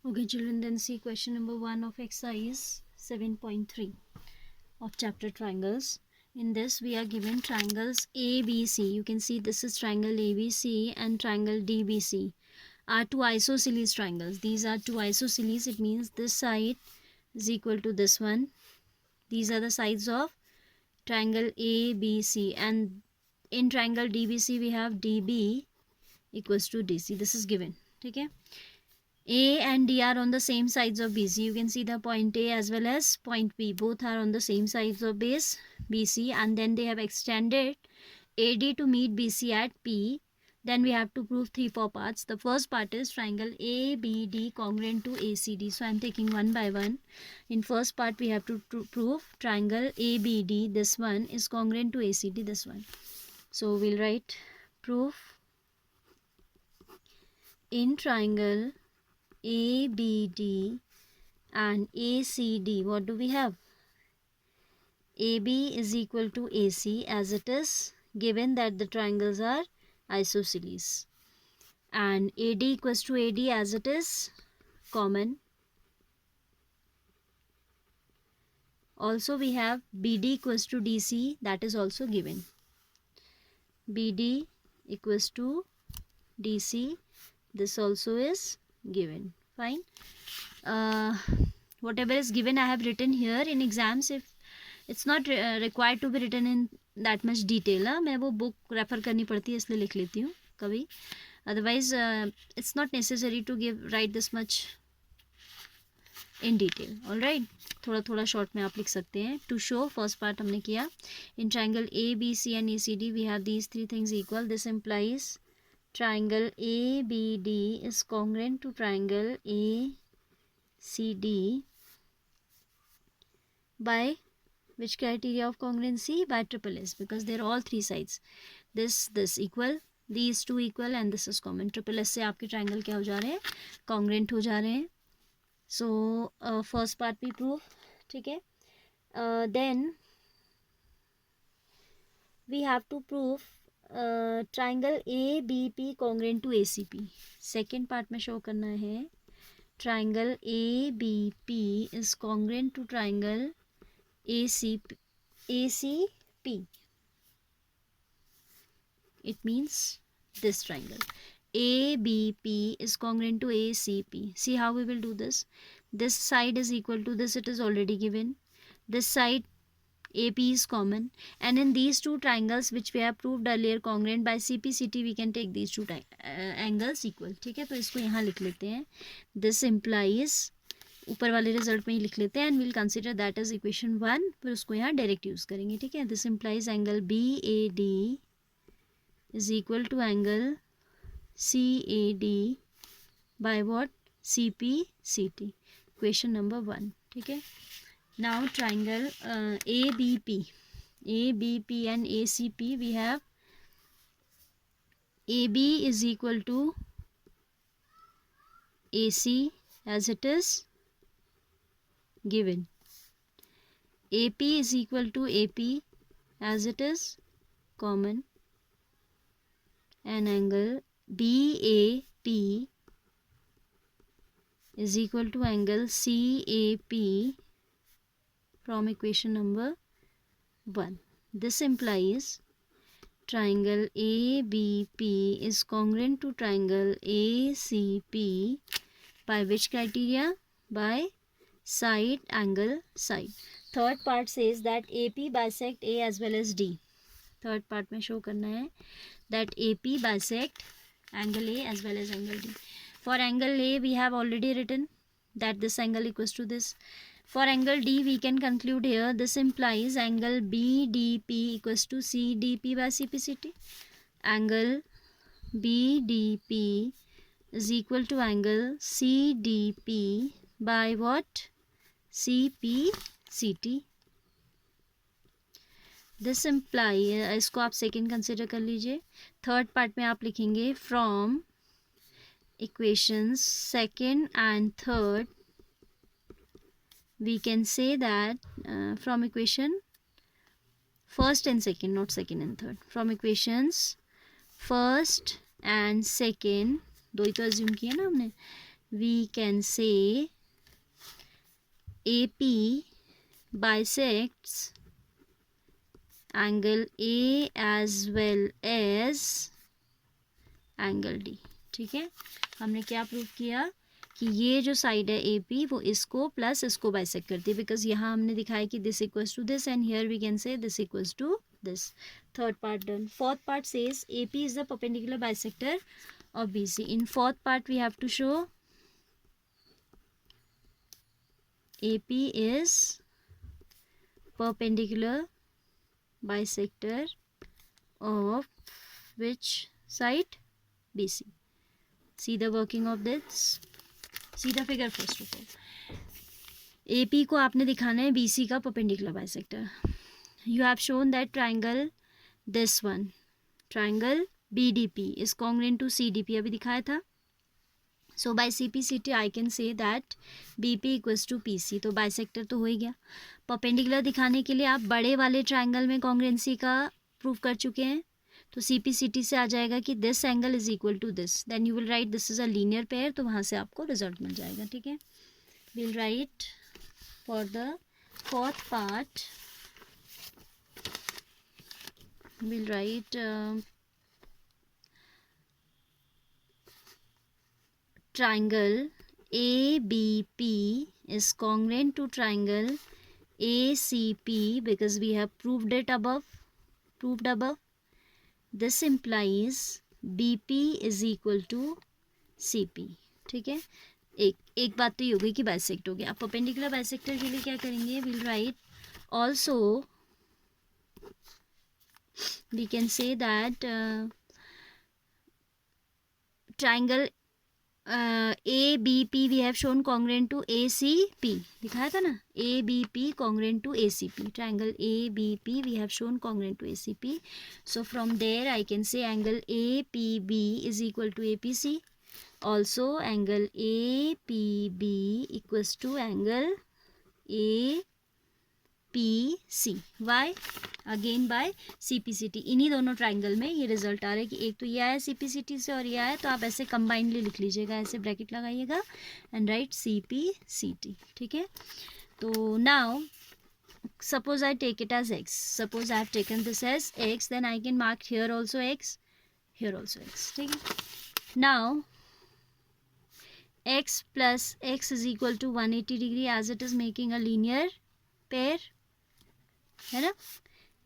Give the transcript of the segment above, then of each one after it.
Okay, children, then see question number 1 of exercise 7.3 of chapter triangles. In this, we are given triangles ABC. You can see this is triangle ABC and triangle DBC are two isosceles triangles. These are two isosceles. It means this side is equal to this one. These are the sides of triangle ABC, and in triangle DBC we have DB equals to DC. This is given. Okay. A and D are on the same sides of BC. You can see the point A as well as point B. Both are on the same sides of base BC, and then they have extended AD to meet BC at P. Then we have to prove 3-4 parts. The first part is triangle ABD congruent to ACD. So I am taking one by one. In first part we have to prove triangle ABD, this one, is congruent to ACD, this one. So we'll write proof in triangle ABD and ACD. What do we have? AB is equal to AC as it is given that the triangles are isosceles, and AD equals to AD as it is common. Also we have BD equals to DC, that is also given. BD equals to DC, this also is given. Fine. Whatever is given I have written here. In exams, if it's not required to be written in that much detail, मैं वो book refer करनी पड़ती है इसलिए लिख लेती हूँ कभी. Otherwise it's not necessary to write this much in detail. All right, थोड़ा थोड़ा short में आप लिख सकते हैं. To show, first part हमने किया. In triangle ABC and ACD we have these three things equal. This implies triangle ABD is congruent to triangle ACD by which criteria of congruency? By triple S, because they're all three sides. This equal, these two equal, and this is common. Triple S से आपके triangle क्या हो जा रहे हैं? Congruent हो जा रहे हैं. So first part we prove. ठीक है. Then we have to prove triangle ABP congruent to ACP. Second part में show करना है triangle ABP is congruent to triangle ACP. It means this triangle ABP is congruent to ACP. See how we will do this. This side is equal to this, it is already given. This side AP is common, and in these two triangles which we have proved earlier congruent by CPCT, we can take these two angles equal. ठीक है, तो इसको यहाँ लिख लेते हैं. This implies, ऊपर वाले रिजल्ट में ही लिख लेते हैं, and will consider that is equation 1. फिर उसको यहाँ डायरेक्ट यूज करेंगे. ठीक है. This implies angle BAD is equal to angle CAD by what? CPCT. Equation number 1. ठीक है. Now triangle ABP and ACP we have AB is equal to AC as it is given. AP is equal to AP as it is common, and angle BAP is equal to angle CAP from equation number 1. This implies triangle ABP is congruent to triangle ACP by which criteria? By side, angle, side. Third part says that AP bisect A as well as D. Third part में show करना है that AP bisect angle A as well as angle D. For angle A we have already written that this angle equals to this. For angle D we can conclude here, this implies angle BDP equals to CDP by CPCT. Angle BDP is equal to angle CDP by what? CPCT. This imply, इसको आप second consider कर लीजिए. Third part में आप लिखेंगे from equations second and third we can say that from equation first and second, not second and third. From equations first and second, दो ही तो assume किया ना हमने, we can say AP bisects angle A as well as angle D. ठीक है, हमने क्या prove किया कि ये जो साइड है ए पी वो इसको प्लस इसको बाइसेक्ट करती है, बिकॉज यहाँ हमने दिखाया कि this equals to this and here we can say this equals to this. Third part done. Fourth part says A P is the perpendicular bisector of B C. In fourth part we have to show A P is perpendicular bisector of which side? BC. See the working of this. See the figure first of all. AP को आपने दिखाना है BC का perpendicular bisector. You have shown that triangle this one, triangle BDP is congruent to CDP. अभी दिखाया था. So by CPCT I can say that BP equals to PC. तो bisector तो हो ही गया. परपेंडिकुलर दिखाने के लिए आप बड़े वाले ट्राइंगल में कॉन्ग्रुएंसी का प्रूव कर चुके हैं, तो CPCT से आ जाएगा कि this angle is equal to this. Then you will write this is a linear pair, तो वहाँ से आपको रिजल्ट मिल जाएगा. ठीक है, will write for the fourth part, will write triangle ABP is congruent to triangle ACP because we have proved above. This implies BP is equal to CP. ठीक है, एक बात तो ये हो गई कि बाइसेक्ट हो गया. अब परपेंडिकुलर बाइसेक्टर के लिए क्या करेंगे? Will write also we can say that triangle ABP we have shown congruent to ACP. दिखाया था ना, ABP congruent to ACP. Triangle ABP we have shown congruent to ACP. So from there I can say angle APB is equal to APC. Also angle APB equals to angle APC. Why? Again by CPCT. इन्हीं दोनों triangle में ये result आ रहा है कि एक तो ये आया CPCT से और ये आया, तो आप ऐसे कंबाइंडली लिख लीजिएगा, ऐसे ब्रैकेट लगाइएगा एंड राइट CPCT. ठीक है, तो now suppose I take it as x. Suppose I have taken this as x, then I can mark here also x, here also x. ठीक है, now x plus x is equal to 180 degree as it is making a linear pair, है ना.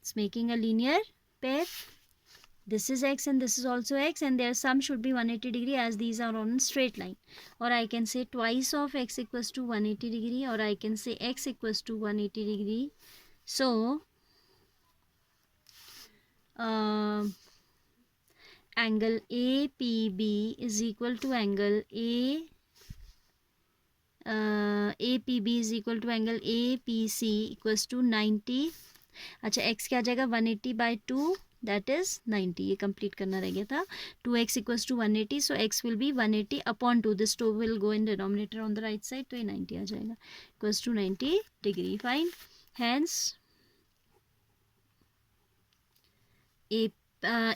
It's making a linear pair. This is x and this is also x, and their sum should be 180 degree as these are on straight line. Or I can say twice of x equals to 180 degree, or I can say x equals to 180 degree. So angle APB is equal to angle APB is equal to angle APC equals to 90. अच्छा, x क्या आ जाएगा? 180 by 2 that is 90. ये complete करना रह गया था. 2x equals to 180, so x will be 180 upon 2. This 2 will go in denominator on the right side, तो ये 90 आ जाएगा, equals to 90 degree. Fine. Hence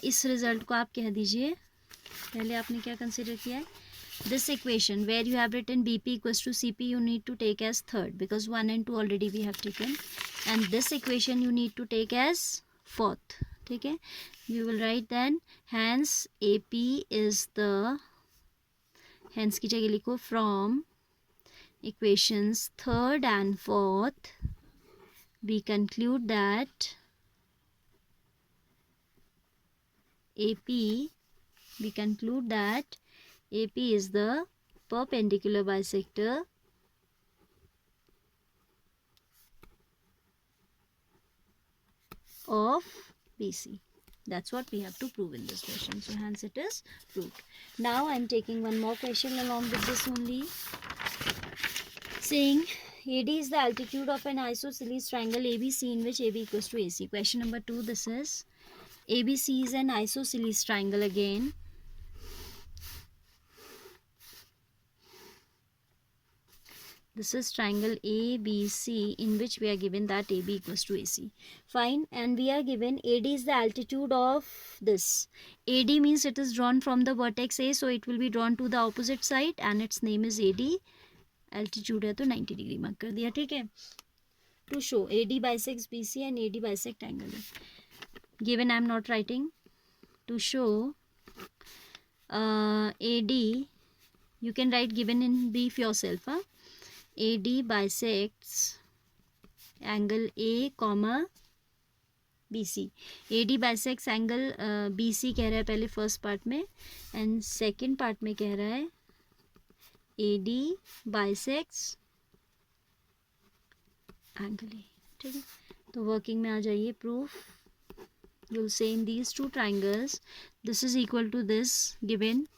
इस रिजल्ट को आप कह दीजिए, पहले आपने क्या कंसिडर किया है? This equation where you have written BP equals to CP you need to take as third because 1 and 2 already we have taken, and this equation you need to take as fourth. ठीक है, you will write then hence AP is the, hence की जगह लिखो from equations third and fourth we conclude that AP is the perpendicular bisector of BC. That's what we have to prove in this question. So hence it is proved. Now I am taking one more question along with this only. Saying AD is the altitude of an isosceles triangle ABC in which AB equals to AC. Question number 2. This is ABC is an isosceles triangle again. This is triangle ABC, in which we are given that AB equals to AC. Fine. And we are given AD is the altitude of this. AD means it is drawn from the vertex A, so it will be drawn to the opposite side, and its name is AD. Altitude है तो 90 degree mark कर दिया. ठीक है. To show AD bisects BC and AD bisect angle. Given I am not writing. To show AD, you can write given in brief yourself. AD bisects angle A comma BC. AD bisects angle BC कह रहा है पहले first part में, and second part में कह रहा है AD bisects angle A. ठीक है. तो वर्किंग में आ जाइए. Proof you'll say in these two triangles this is equal to this, given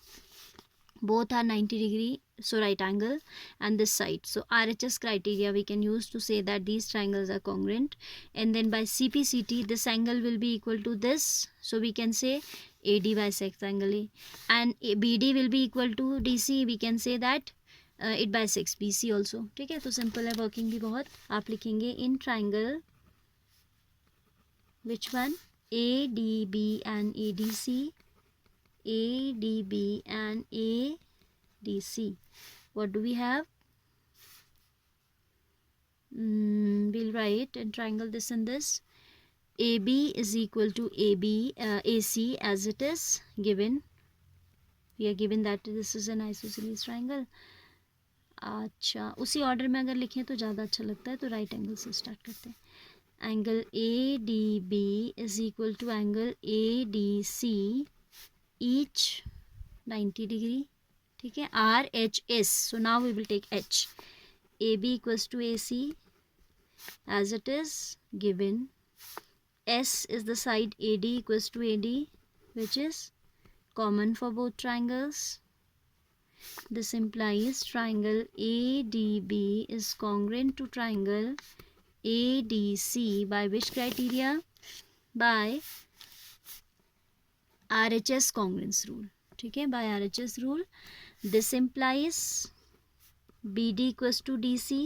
both are 90 degree, so right angle, and this side. So RHS criteria we can use to say that these triangles are congruent. And then by CPCT this angle will be equal to this, so we can say AD bisects angle A, and BD will be equal to DC, we can say that it bisects BC also. ठीक है. तो simple है, working भी बहुत. आप लिखेंगे in triangle which one, ADB and ADC, ADB and ADC. What do we have? We'll write and triangle this and this. AB is equal to AC as it is given. We are given that this is an isosceles triangle. अच्छा, उसी order में अगर लिखें तो ज़्यादा अच्छा लगता है, तो राइट एंगल से स्टार्ट करते हैं. Angle ADB is equal to angle ADC, each 90 degree. ठीक है. RHS, so now we will take H. AB equals to AC as it is given. S is the side AD equals to AD, which is common for both triangles. This implies triangle ADB is congruent to triangle ADC by which criteria? By RHS congruence rule. ठीक है. By RHS rule, this implies BD equals to DC,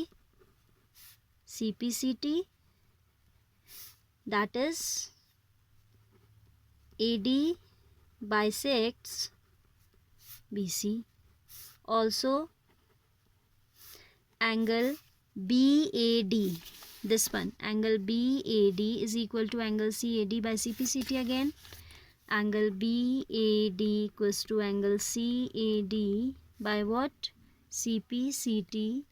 CPCT, that is AD bisects BC. Also angle BAD, this one, angle BAD is equal to angle CAD by CPCT again. Angle BAD equals to angle CAD by what? CPCT.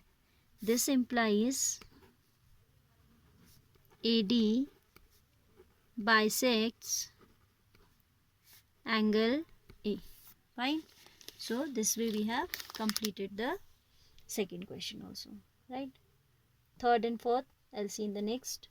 This implies AD bisects angle A. Fine. So this way we have completed the second question also. Right. Third and fourth I'll see in the next